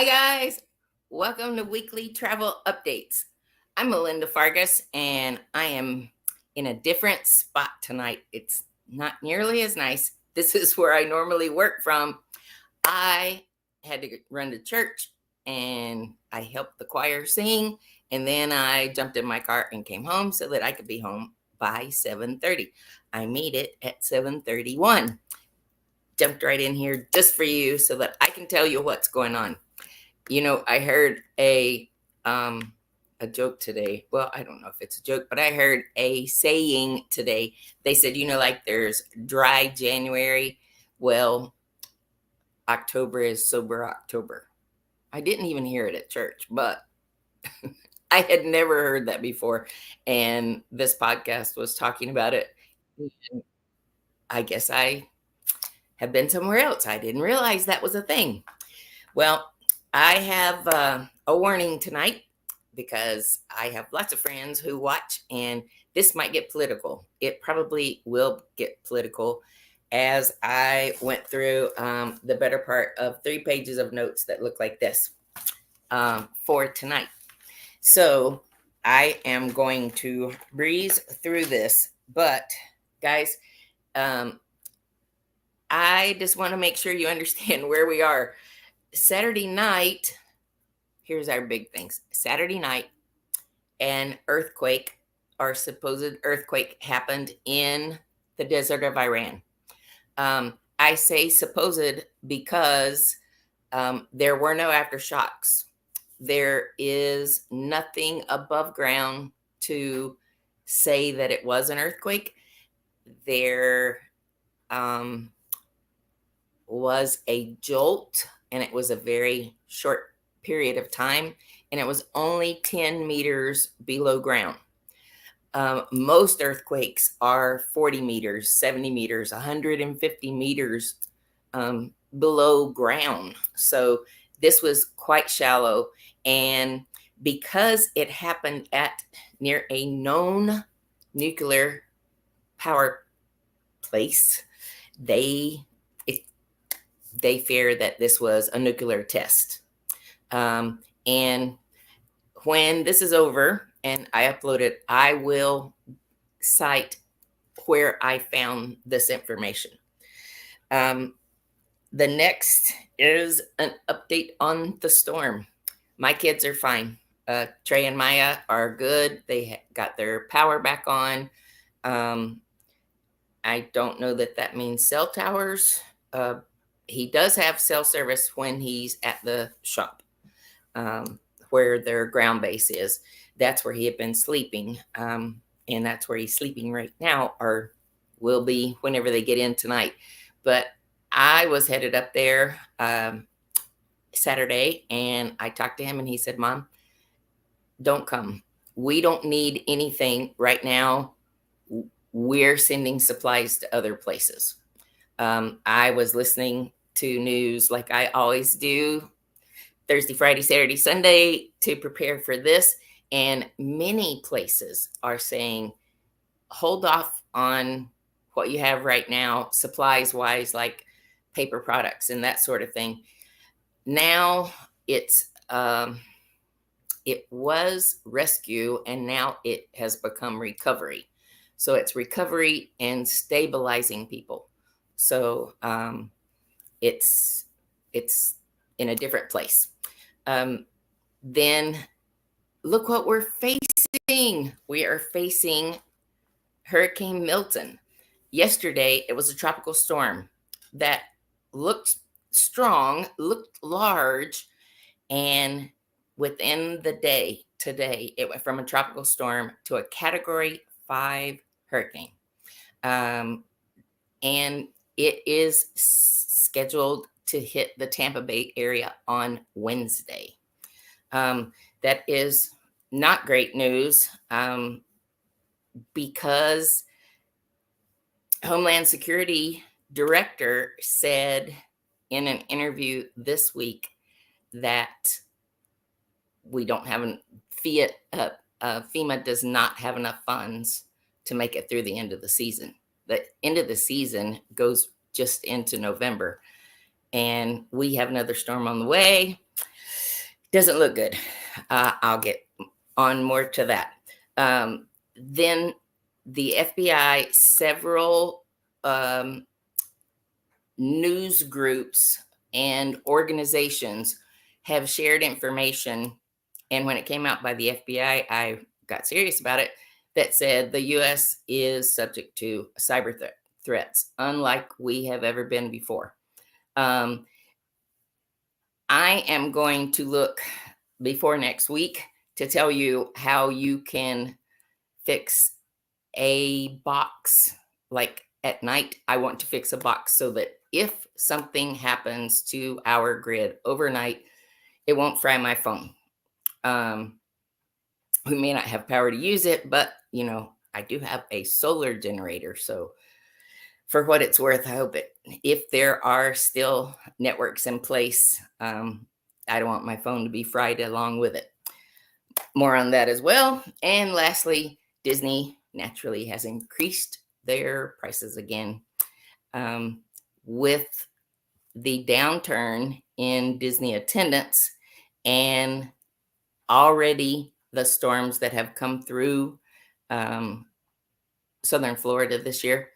Hi, guys. Welcome to Weekly Travel Updates. I'm Melinda Fargus, and I am in a different spot tonight. It's not nearly as nice. This is where I normally work from. I had to run to church, and I helped the choir sing, and then I jumped in my car and came home so that I could be home by 7:30. I made it at 7:31. Jumped right in here just for you so that I can tell you what's going on. You know, I heard a joke today. Well, I don't know if it's a joke, but I heard a saying today. They said, like there's dry January. Well, October is sober October. I didn't even hear it at church, but I had never heard that before. And this podcast was talking about it. I guess I have been somewhere else. I didn't realize that was a thing. Well, I have a warning tonight because I have lots of friends who watch, and this might get political. It probably will get political as I went through the better part of 3 pages of notes that look like this for tonight. So I am going to breeze through this, but guys, I just want to make sure you understand where we are. Saturday night, here's our big things. Saturday night, an earthquake, or supposed earthquake, happened in the desert of Iran. I say supposed because there were no aftershocks. There is nothing above ground to say that it was an earthquake. There was a jolt, and it was a very short period of time, and it was only 10 meters below ground. Most earthquakes are 40 meters, 70 meters, 150 meters below ground. So this was quite shallow. And because it happened at near a known nuclear power place, they fear that this was a nuclear test. And when this is over and I upload it, I will cite where I found this information. The next is an update on the storm. My kids are fine. Trey and Miah are good. They got their power back on. I don't know that means cell towers. He does have cell service when he's at the shop, where their ground base is. That's where he had been sleeping. And that's where he's sleeping right now, or will be whenever they get in tonight. But I was headed up there Saturday, and I talked to him, and he said, "Mom, don't come. We don't need anything right now. We're sending supplies to other places." I was listening to news like I always do, Thursday, Friday, Saturday, Sunday, to prepare for this. And many places are saying, hold off on what you have right now, supplies wise, like paper products and that sort of thing. Now it was rescue, and now it has become recovery. So it's recovery and stabilizing people. So it's in a different place. Then look what we're facing. We are facing Hurricane Milton. Yesterday, it was a tropical storm that looked strong, looked large, and within the day today, it went from a tropical storm to a Category 5 hurricane. And it is scheduled to hit the Tampa Bay area on Wednesday. That is not great news because Homeland Security Director said in an interview this week that we don't have FEMA does not have enough funds to make it through the end of the season. The end of the season goes just into November, and we have another storm on the way. Doesn't look good. I'll get on more to that. Then the FBI, several news groups and organizations have shared information. And when it came out by the FBI, I got serious about it, that said the US is subject to cyber threats, unlike we have ever been before. I am going to look before next week to tell you how you can fix a box. Like at night, I want to fix a box so that if something happens to our grid overnight, it won't fry my phone. We may not have power to use it, but I do have a solar generator. So for what it's worth, I hope if there are still networks in place, I don't want my phone to be fried along with it. More on that as well. And lastly, Disney naturally has increased their prices again. With the downturn in Disney attendance and already the storms that have come through Southern Florida this year,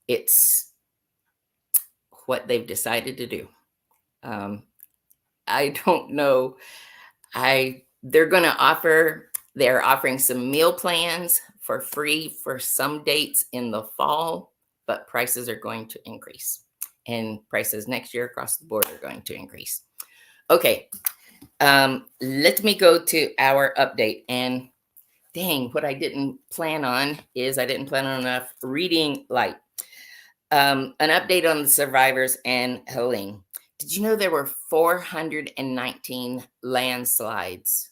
it's what they've decided to do. I don't know. They're offering some meal plans for free for some dates in the fall, but prices are going to increase. And prices next year across the board are going to increase. Okay, let me go to our update. And dang, what I didn't plan on is I didn't plan on enough reading light. An update on the survivors and Helene. Did you know there were 419 landslides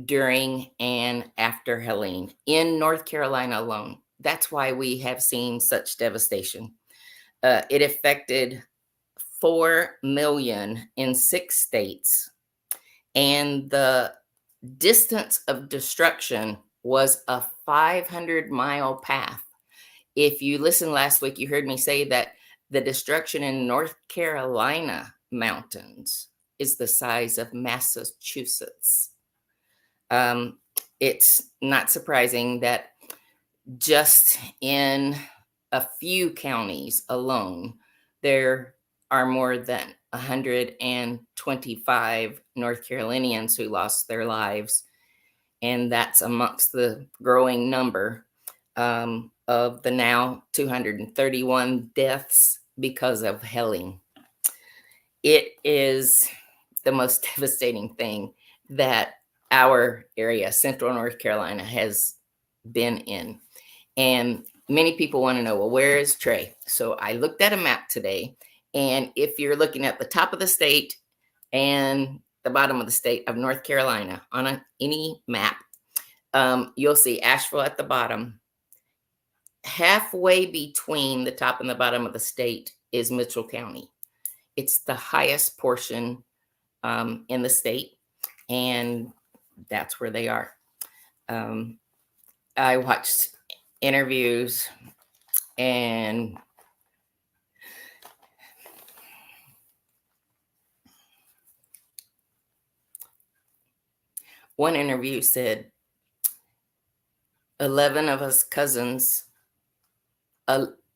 during and after Helene in North Carolina alone? That's why we have seen such devastation. It affected 4 million in 6 states, and the distance of destruction was a 500-mile path. If you listened last week, you heard me say that the destruction in North Carolina mountains is the size of Massachusetts. It's not surprising that just in a few counties alone, there are more than 125 North Carolinians who lost their lives. And that's amongst the growing number of the now 231 deaths because of Helene. It is the most devastating thing that our area, Central North Carolina, has been in. And many people want to know, well, where is Trey? So I looked at a map today. And if you're looking at the top of the state and the bottom of the state of North Carolina on any map, you'll see Asheville at the bottom. Halfway between the top and the bottom of the state is Mitchell County. It's the highest portion in the state, and that's where they are. I watched interviews, and one interview said 11 of us cousins,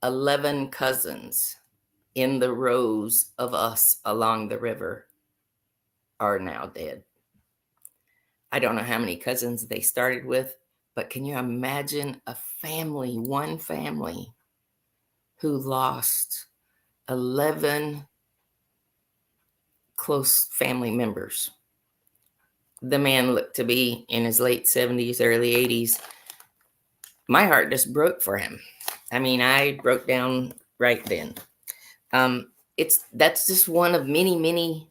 11 cousins in the rows of us along the river are now dead. I don't know how many cousins they started with, but can you imagine a family, one family, who lost 11 close family members? The man looked to be in his late 70s, early 80s. My heart just broke for him. I mean, I broke down right then. That's just one of many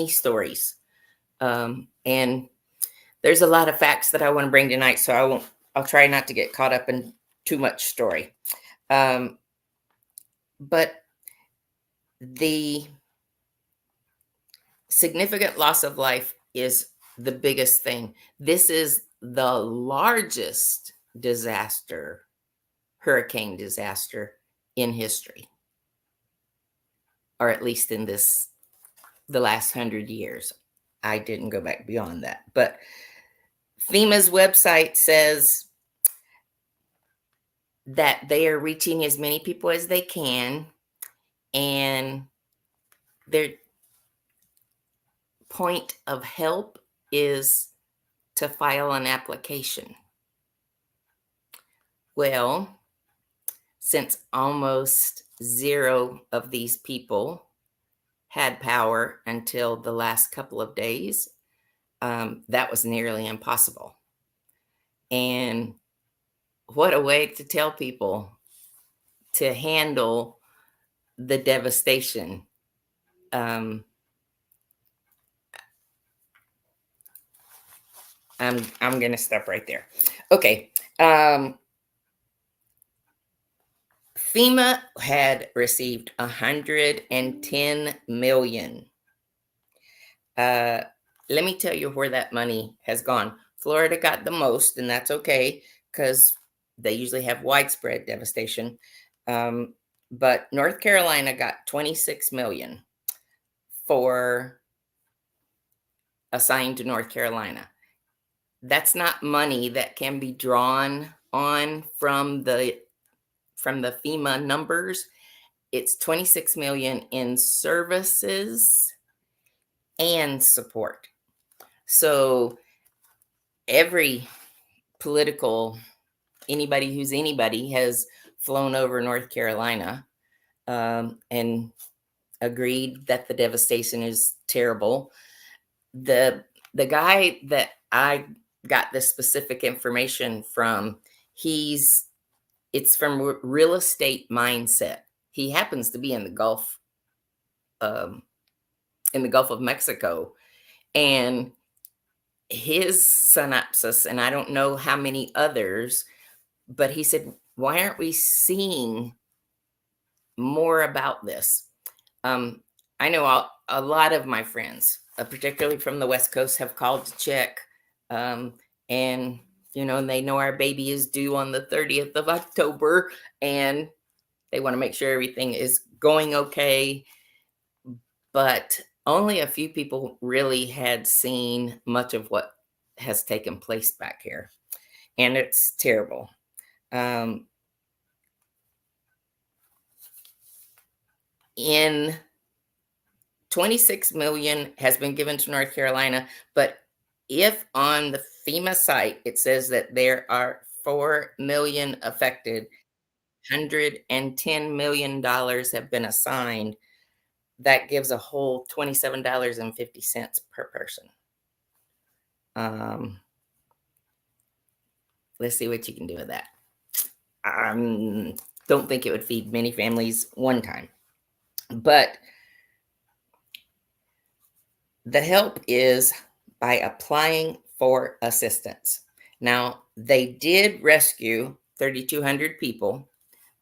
stories. And there's a lot of facts that I want to bring tonight, so I'll try not to get caught up in too much story. But the significant loss of life is the biggest thing. This is the largest hurricane disaster in history, or at least in the last 100 years. I didn't go back beyond that. But FEMA's website says that they are reaching as many people as they can, and their point of help is to file an application. Well, since almost zero of these people had power until the last couple of days, that was nearly impossible. And what a way to tell people to handle the devastation. I'm going to stop right there. Okay. FEMA had received 110 million. Let me tell you where that money has gone. Florida got the most, and that's okay because they usually have widespread devastation. But North Carolina got 26 million for assigned to North Carolina. That's not money that can be drawn on from the FEMA numbers. It's 26 million in services and support. So every political, anybody who's anybody has flown over North Carolina and agreed that the devastation is terrible. The guy that I got this specific information from, it's from Real Estate Mindset. He happens to be in the Gulf of Mexico, and his synopsis, and I don't know how many others, but he said, why aren't we seeing more about this? I know a lot of my friends, particularly from the West Coast, have called to check, and they know our baby is due on the 30th of October, and they want to make sure everything is going okay. But only a few people really had seen much of what has taken place back here, and it's terrible. In 26 million has been given to North Carolina, but if on the FEMA site it says that there are 4 million affected, $110 million have been assigned, that gives a whole $27.50 per person. Let's see what you can do with that. Don't think it would feed many families one time, but the help is by applying for assistance. Now, they did rescue 3,200 people,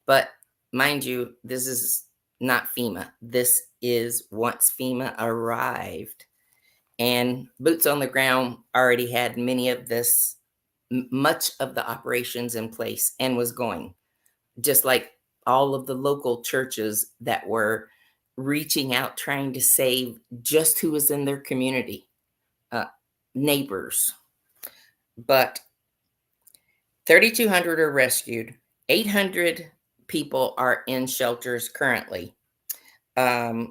but mind you, this is not FEMA. This is once FEMA arrived, and boots on the ground already had much of the operations in place and was going, just like all of the local churches that were reaching out, trying to save just who was in their community, neighbors. But 3,200 are rescued. 800 people are in shelters currently. 74%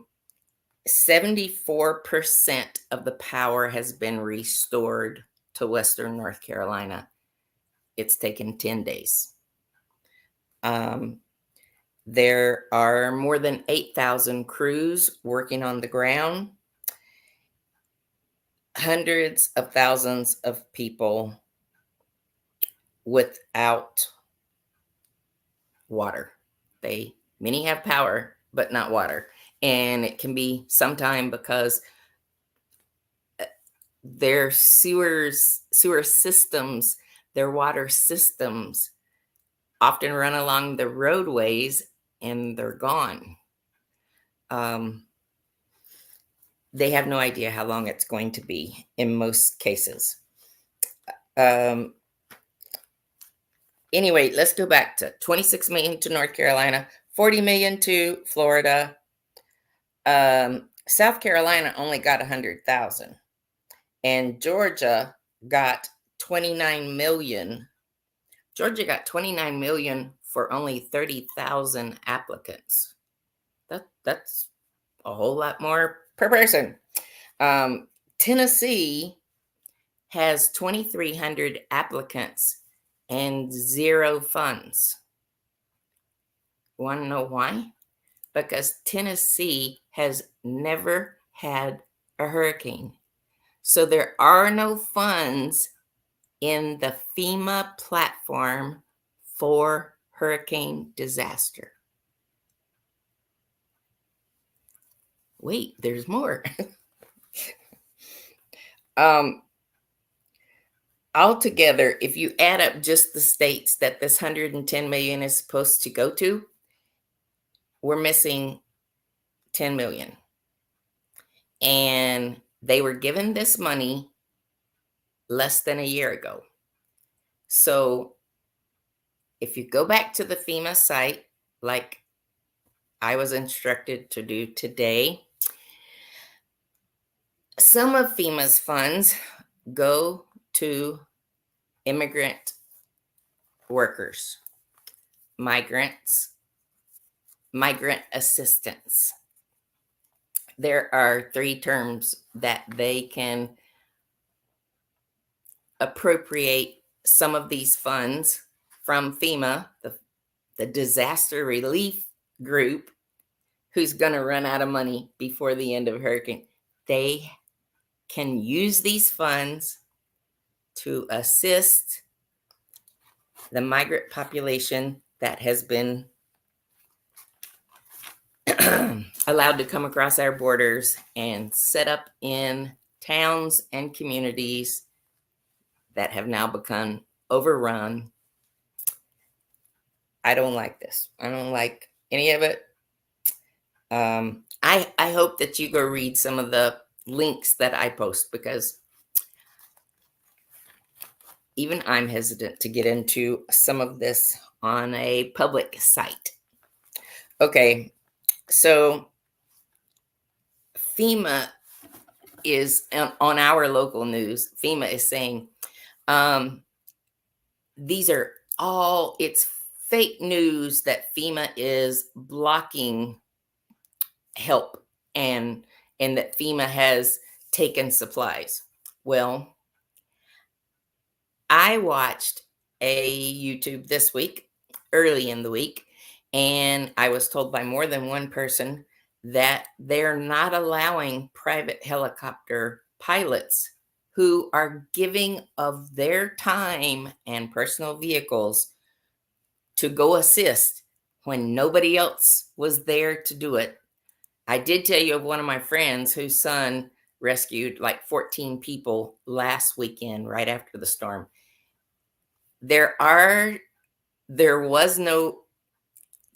of the power has been restored to Western North Carolina. It's taken 10 days. There are more than 8,000 crews working on the ground. Hundreds of thousands of people without water. Many have power, but not water. And it can be sometime because their sewer systems, their water systems often run along the roadways and they're gone. They have no idea how long it's going to be in most cases. Anyway, let's go back to 26 million to North Carolina, 40 million to Florida. South Carolina only got 100,000. and Georgia got 29 million. Georgia got 29 million for only 30,000 applicants. That's a whole lot more per person. Tennessee has 2,300 applicants and 0 funds. Want to know why? Because Tennessee has never had a hurricane. So there are no funds in the FEMA platform for hurricane disaster. Wait, there's more. Altogether, if you add up just the states that this 110 million is supposed to go to, we're missing 10 million. And they were given this money less than a year ago. So if you go back to the FEMA site, like I was instructed to do today, some of FEMA's funds go to immigrant workers, migrant assistance. There are 3 terms that they can appropriate some of these funds from FEMA, the disaster relief group, who's going to run out of money before the end of hurricane. They can use these funds to assist the migrant population that has been allowed to come across our borders and set up in towns and communities that have now become overrun. I don't like this. I don't like any of it. I hope that you go read some of the links that I post, because even I'm hesitant to get into some of this on a public site. Okay, so FEMA is on our local news. FEMA is saying these are all, it's fake news that FEMA is blocking help and that FEMA has taken supplies. Well, I watched a YouTube this week, early in the week, and I was told by more than one person that they're not allowing private helicopter pilots who are giving of their time and personal vehicles to go assist when nobody else was there to do it. I did tell you of one of my friends whose son rescued like 14 people last weekend right after the storm. There was no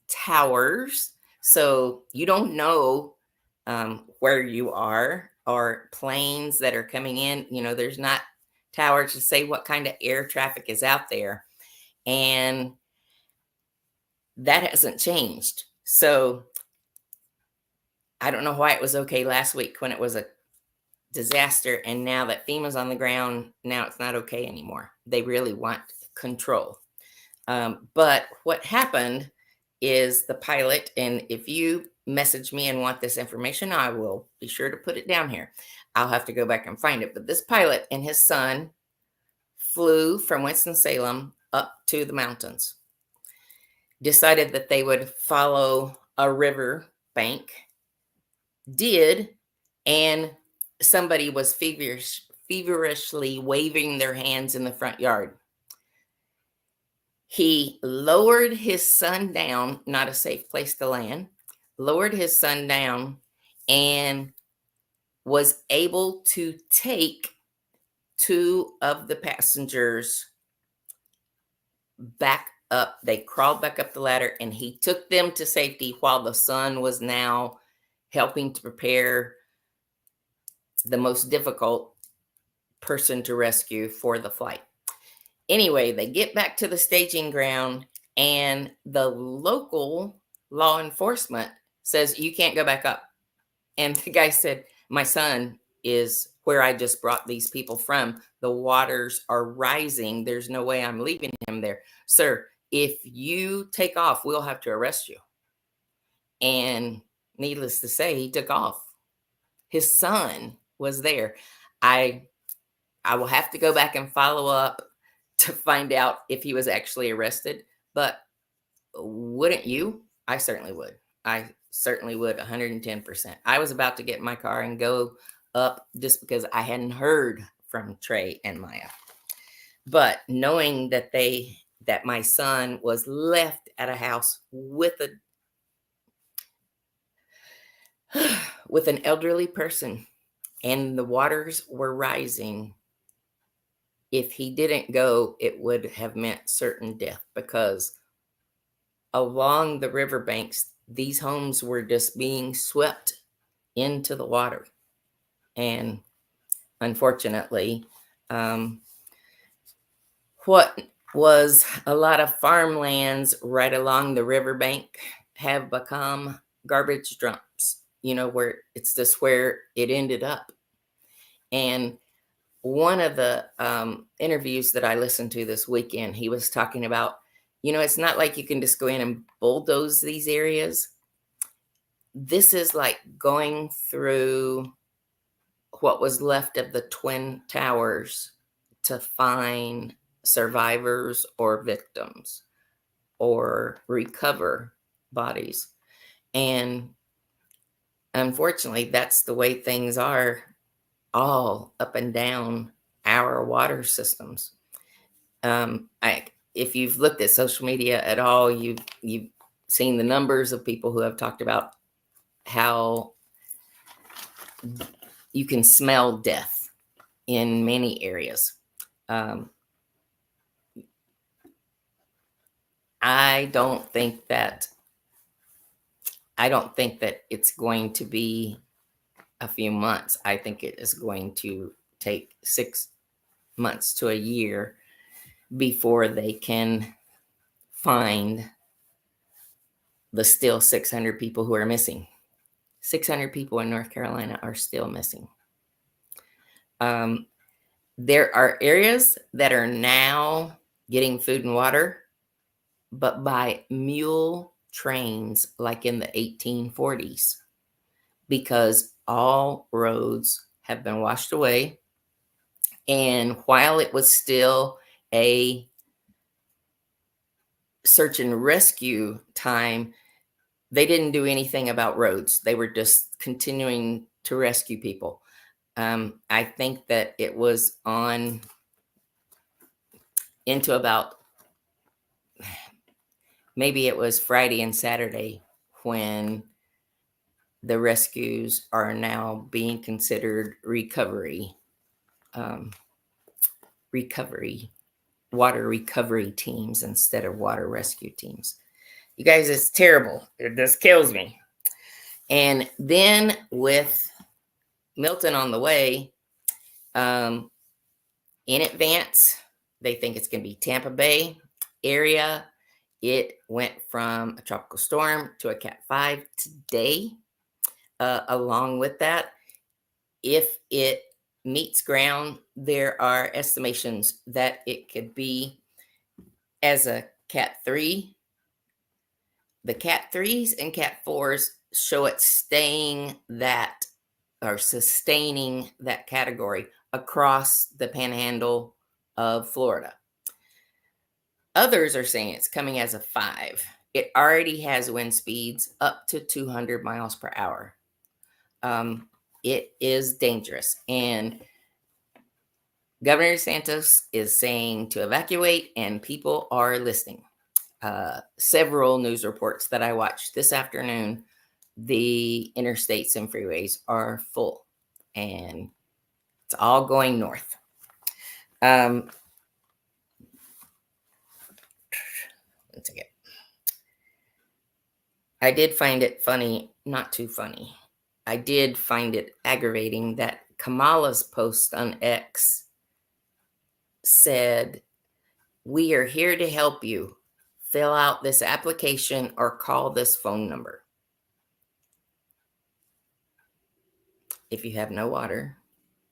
towers, so you don't know where you are, or planes that are coming in. You know, there's not towers to say what kind of air traffic is out there, and that hasn't changed. So I don't know why it was okay last week when it was a disaster, and now that FEMA's on the ground, now it's not okay anymore. They really want control. But what happened is the pilot, and if you message me and want this information, I will be sure to put it down here. I'll have to go back and find it. But this pilot and his son flew from Winston-Salem up to the mountains, decided that they would follow a river bank, did, and somebody was feverishly waving their hands in the front yard. He lowered his son down, not a safe place to land, lowered his son down, and was able to take 2 of the passengers back up. They crawled back up the ladder, and he took them to safety while the son was now helping to prepare the most difficult person to rescue for the flight. Anyway, they get back to the staging ground, and the local law enforcement says, you can't go back up. And the guy said, my son is where I just brought these people from, the waters are rising. There's no way I'm leaving him there. Sir, if you take off, we'll have to arrest you. And needless to say, he took off. His son was there. I will have to go back and follow up to find out if he was actually arrested. But wouldn't you? I certainly would. I certainly would, 110%. I was about to get in my car and go up just because I hadn't heard from Trey and Miah. But knowing that my son was left at a house with an elderly person, and the waters were rising, if he didn't go, it would have meant certain death, because along the riverbanks, these homes were just being swept into the water. And unfortunately, what was a lot of farmlands right along the riverbank have become garbage dumps, where it's just where it ended up. And one of the interviews that I listened to this weekend, he was talking about, it's not like you can just go in and bulldoze these areas. This is like going through what was left of the Twin Towers to find survivors or victims or recover bodies. And unfortunately, that's the way things are all up and down our water systems. If you've looked at social media at all, you've seen the numbers of people who have talked about how you can smell death in many areas. I don't think that it's going to be a few months. I think it is going to take 6 months to a year before they can find the still 600 people who are missing. 600 people in North Carolina are still missing. There are areas that are now getting food and water, but by mule trains like in the 1840s, because all roads have been washed away. And while it was still a search and rescue time, they didn't do anything about roads. They were just continuing to rescue people. I think that it was on into about, maybe it was Friday and Saturday when the rescues are now being considered recovery, water recovery teams instead of water rescue teams. You guys, it's terrible. It just kills me. And then with MILTON on the way, in advance, they think it's going to be Tampa Bay area. It went from a tropical storm to a Cat 5 today. Along with that, if it meets ground, there are estimations that it could be as a Cat 3. The Cat 3s and Cat 4s show it staying that, or sustaining that category across the panhandle of Florida. Others are saying it's coming as a 5. It already has wind speeds up to 200 miles per hour. It is dangerous. And Governor DeSantis is saying to evacuate, and people are listening. Several news reports that I watched this afternoon, the interstates and freeways are full, and it's all going north. Let's see. I did find it funny, not too funny. I did find it aggravating that Kamala's post on X said, "We are here to help you. Fill out this application or call this phone number. If you have no water,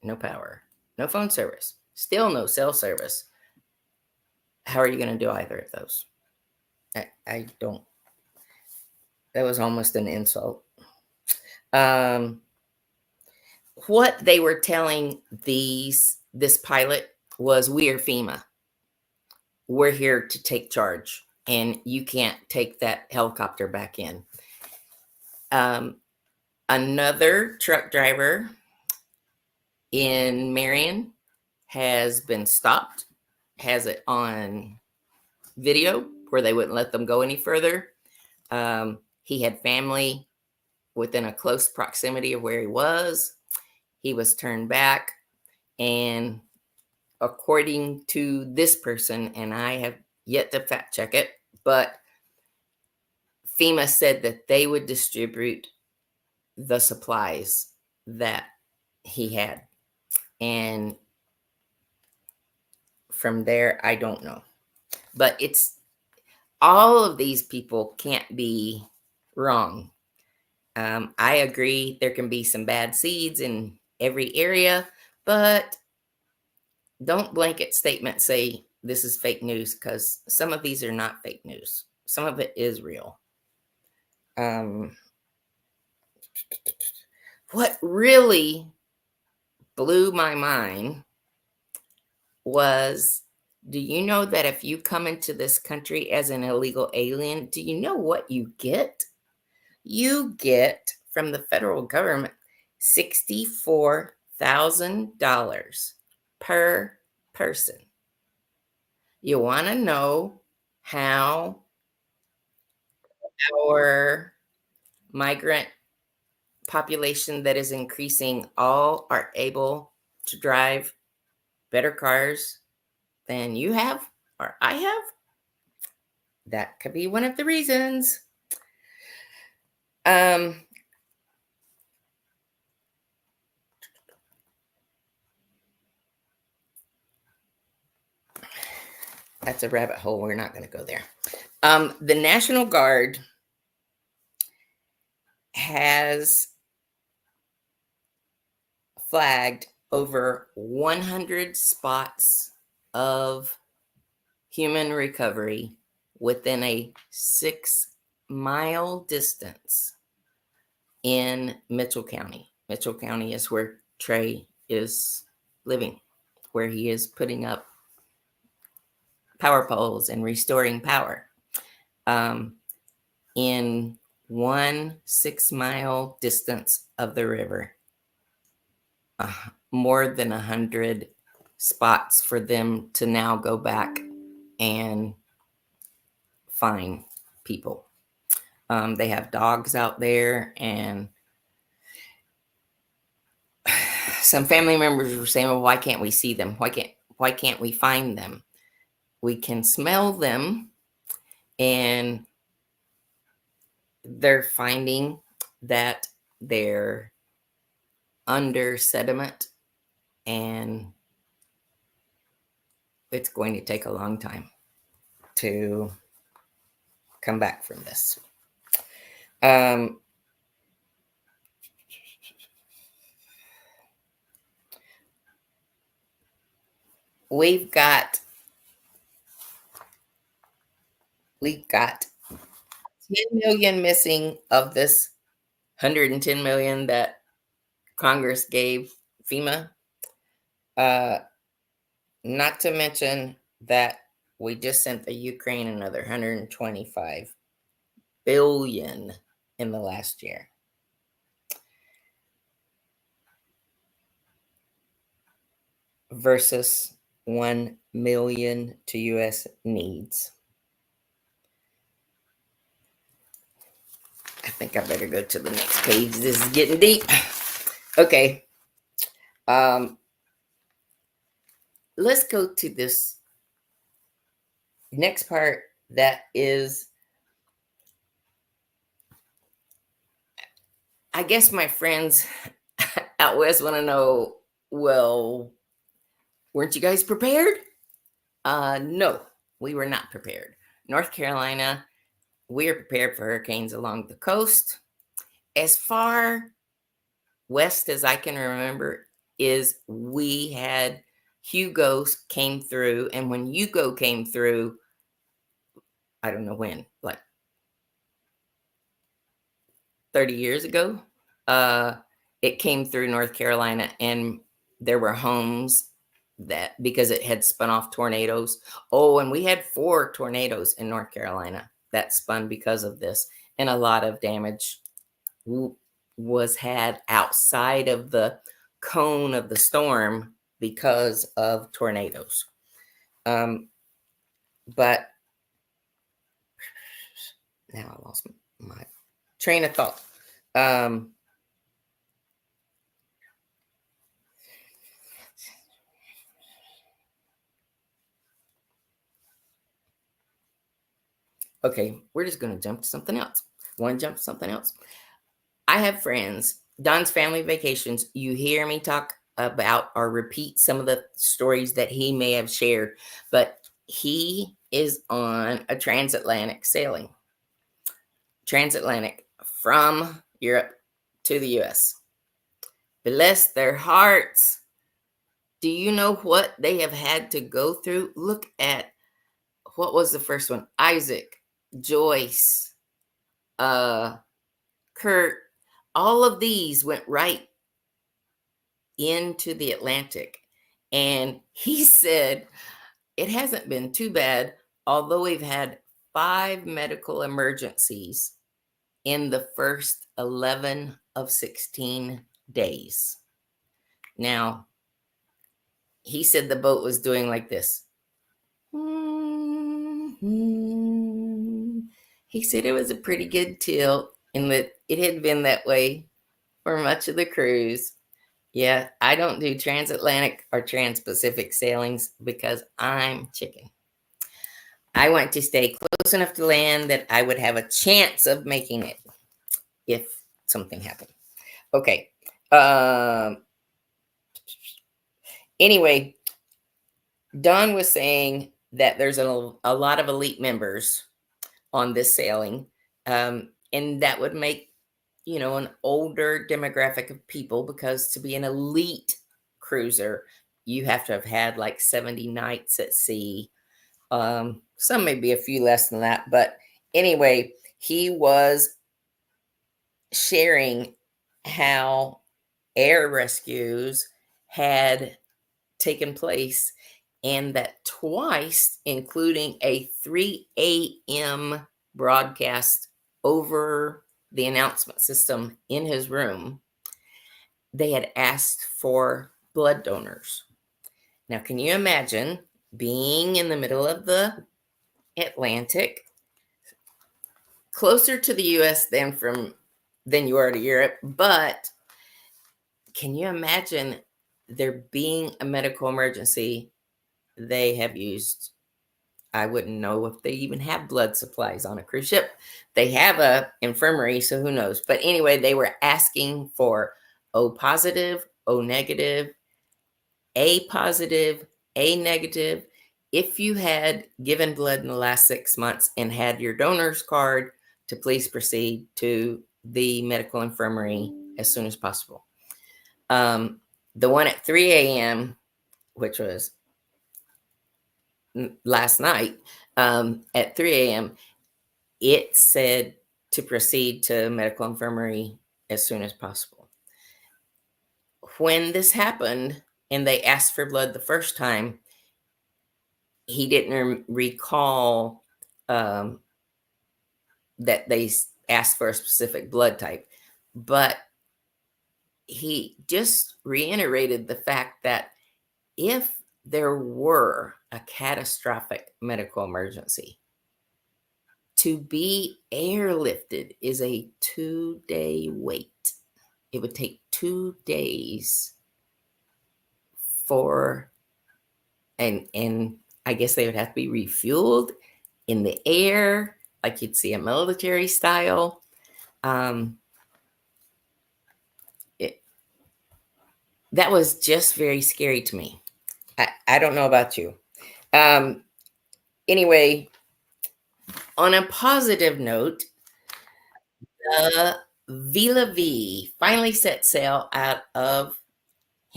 no power, no phone service, still no cell service. How are you going to do either of those? I don't. That was almost an insult. What they were telling this pilot was, we are FEMA. We're here to take charge, and you can't take that helicopter back in. Another truck driver in Marion has been stopped, has it on video where they wouldn't let them go any further. He had family within a close proximity of where he was. He was turned back, and according to this person, and I have yet to fact check it, but FEMA said that they would distribute the supplies that he had. And from there, I don't know. But it's all of these people can't be wrong. I agree there can be some bad seeds in every area, but don't blanket statement say this is fake news, because some of these are not fake news. Some of it is real. What really blew my mind was, do you know that if you come into this country as an illegal alien, do you know what you get? You get from the federal government $64,000 per person. You want to know how our migrant population that is increasing all are able to drive better cars than you have or I have? That could be one of the reasons. That's a rabbit hole. We're not going to go there. The National Guard has flagged over 100 spots of human recovery within a 6-mile distance in Mitchell County. Mitchell County is where Trey is living, where he is putting up power poles and restoring power. In one 6-mile distance of the river, more than 100 spots for them to now go back and find people. They have dogs out there, and some family members were saying, well, why can't we see them? Why can't we find them? We can smell them, and they're finding that they're under sediment, and it's going to take a long time to come back from this. We've got 10 million missing of this 110 million that Congress gave FEMA. Not to mention that we just sent the Ukraine another 125 billion in the last year. Versus 1 million to U.S. needs. I think I better go to the next page. This is getting deep. Okay. Let's go to this next part that is, I guess my friends out west want to know, well, weren't you guys prepared? No, we were not prepared. North Carolina, we are prepared for hurricanes along the coast. As far west as I can remember, is we had Hugo came through, and when Hugo came through, I don't know when, like 30 years ago, it came through North Carolina, and there were homes that, because it had spun off tornadoes. Oh, and we had 4 tornadoes in North Carolina that spun because of this, and a lot of damage was had outside of the cone of the storm because of tornadoes. But now I lost my train of thought. Okay, we're just going to jump to something else. Want to jump to something else? I have friends, Don's family vacations. You hear me talk about or repeat some of the stories that he may have shared, but he is on a transatlantic sailing. Transatlantic from Europe to the US. Bless their hearts. Do you know what they have had to go through? Look at, what was the first one? Isaac, Joyce, Kurt. All of these went right into the Atlantic. And he said, it hasn't been too bad, although we've had 5 medical emergencies in the first 11 of 16 days. Now, he said the boat was doing like this. He said it was a pretty good tilt, and that it had been that way for much of the cruise. Yeah, I don't do transatlantic or trans-Pacific sailings because I'm chicken. I want to stay close enough to land that I would have a chance of making it if something happened. Okay. Anyway, Don was saying that there's a lot of elite members on this sailing, and that would make, an older demographic of people, because to be an elite cruiser, you have to have had like 70 nights at sea. Some may be a few less than that, but anyway, he was sharing how air rescues had taken place, and that twice, including a 3 a.m. broadcast over the announcement system in his room, they had asked for blood donors. Now, can you imagine being in the middle of the Atlantic, closer to the US than you are to Europe, but can you imagine there being a medical emergency? They have used, I wouldn't know if they even have blood supplies on a cruise ship. They have a infirmary, so who knows? But anyway, they were asking for O positive, O negative, A positive, A negative. If you had given blood in the last 6 months and had your donor's card, to please proceed to the medical infirmary as soon as possible. The one at 3 a.m., which was last night, at 3 a.m., it said to proceed to medical infirmary as soon as possible. When this happened and they asked for blood the first time, he didn't recall that they asked for a specific blood type, but he just reiterated the fact that if there were a catastrophic medical emergency, to be airlifted is a 2-day wait. It would take 2 days for, and I guess they would have to be refueled in the air, like you'd see a military style. That was just very scary to me. I don't know about you. Anyway, on a positive note, the Vila V finally set sail out of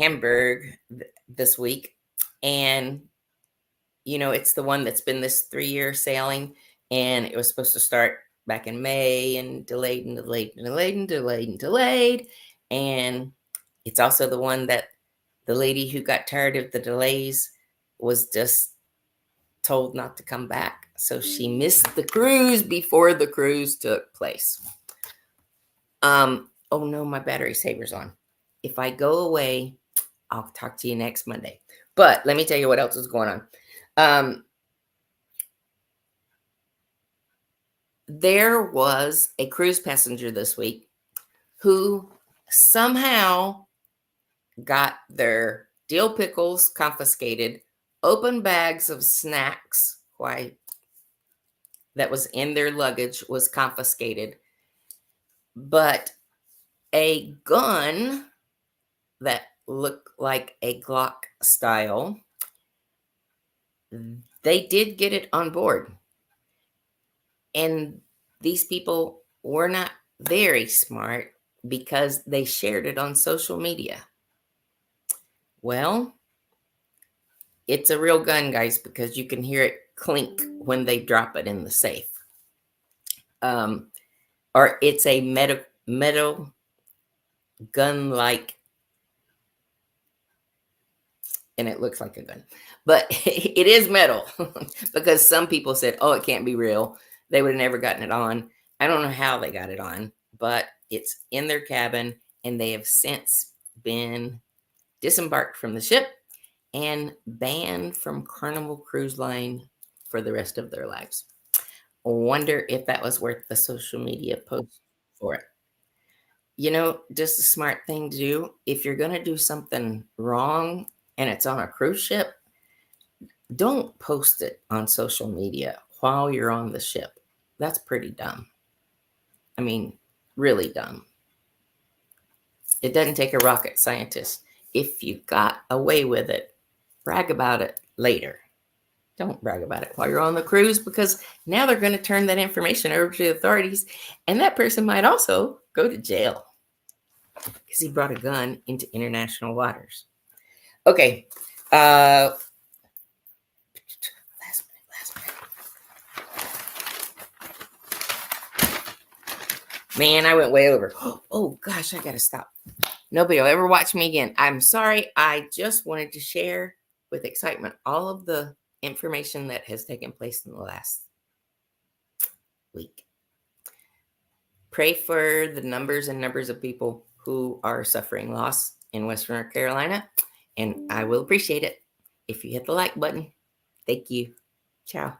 Hamburg this week. And, it's the one that's been this 3-year sailing. And it was supposed to start back in May and delayed and delayed and delayed and delayed and delayed. And it's also the one that the lady who got tired of the delays was just told not to come back. So she missed the cruise before the cruise took place. Oh no, my battery saver's on. If I go away, I'll talk to you next Monday. But let me tell you what else is going on. There was a cruise passenger this week who somehow got their dill pickles confiscated, open bags of snacks, that was in their luggage was confiscated, but a gun that looked like a Glock style, they did get it on board. And these people were not very smart because they shared it on social media. Well, it's a real gun, guys, because you can hear it clink when they drop it in the safe. Or it's a metal gun-like, and it looks like a gun, but it is metal because some people said, oh, it can't be real. They would have never gotten it on. I don't know how they got it on, but it's in their cabin, and they have since been disembarked from the ship and banned from Carnival Cruise Line for the rest of their lives. I wonder if that was worth the social media post for it. Just a smart thing to do. If you're going to do something wrong and it's on a cruise ship, don't post it on social media while you're on the ship. That's pretty dumb. I mean, really dumb. It doesn't take a rocket scientist. If you got away with it, brag about it later. Don't brag about it while you're on the cruise, because now they're going to turn that information over to the authorities, and that person might also go to jail because he brought a gun into international waters. Okay. Last minute. Man, I went way over. Oh gosh, I got to stop. Nobody will ever watch me again. I'm sorry. I just wanted to share with excitement all of the information that has taken place in the last week. Pray for the numbers and numbers of people who are suffering loss in Western North Carolina, and I will appreciate it if you hit the like button. Thank you. Ciao.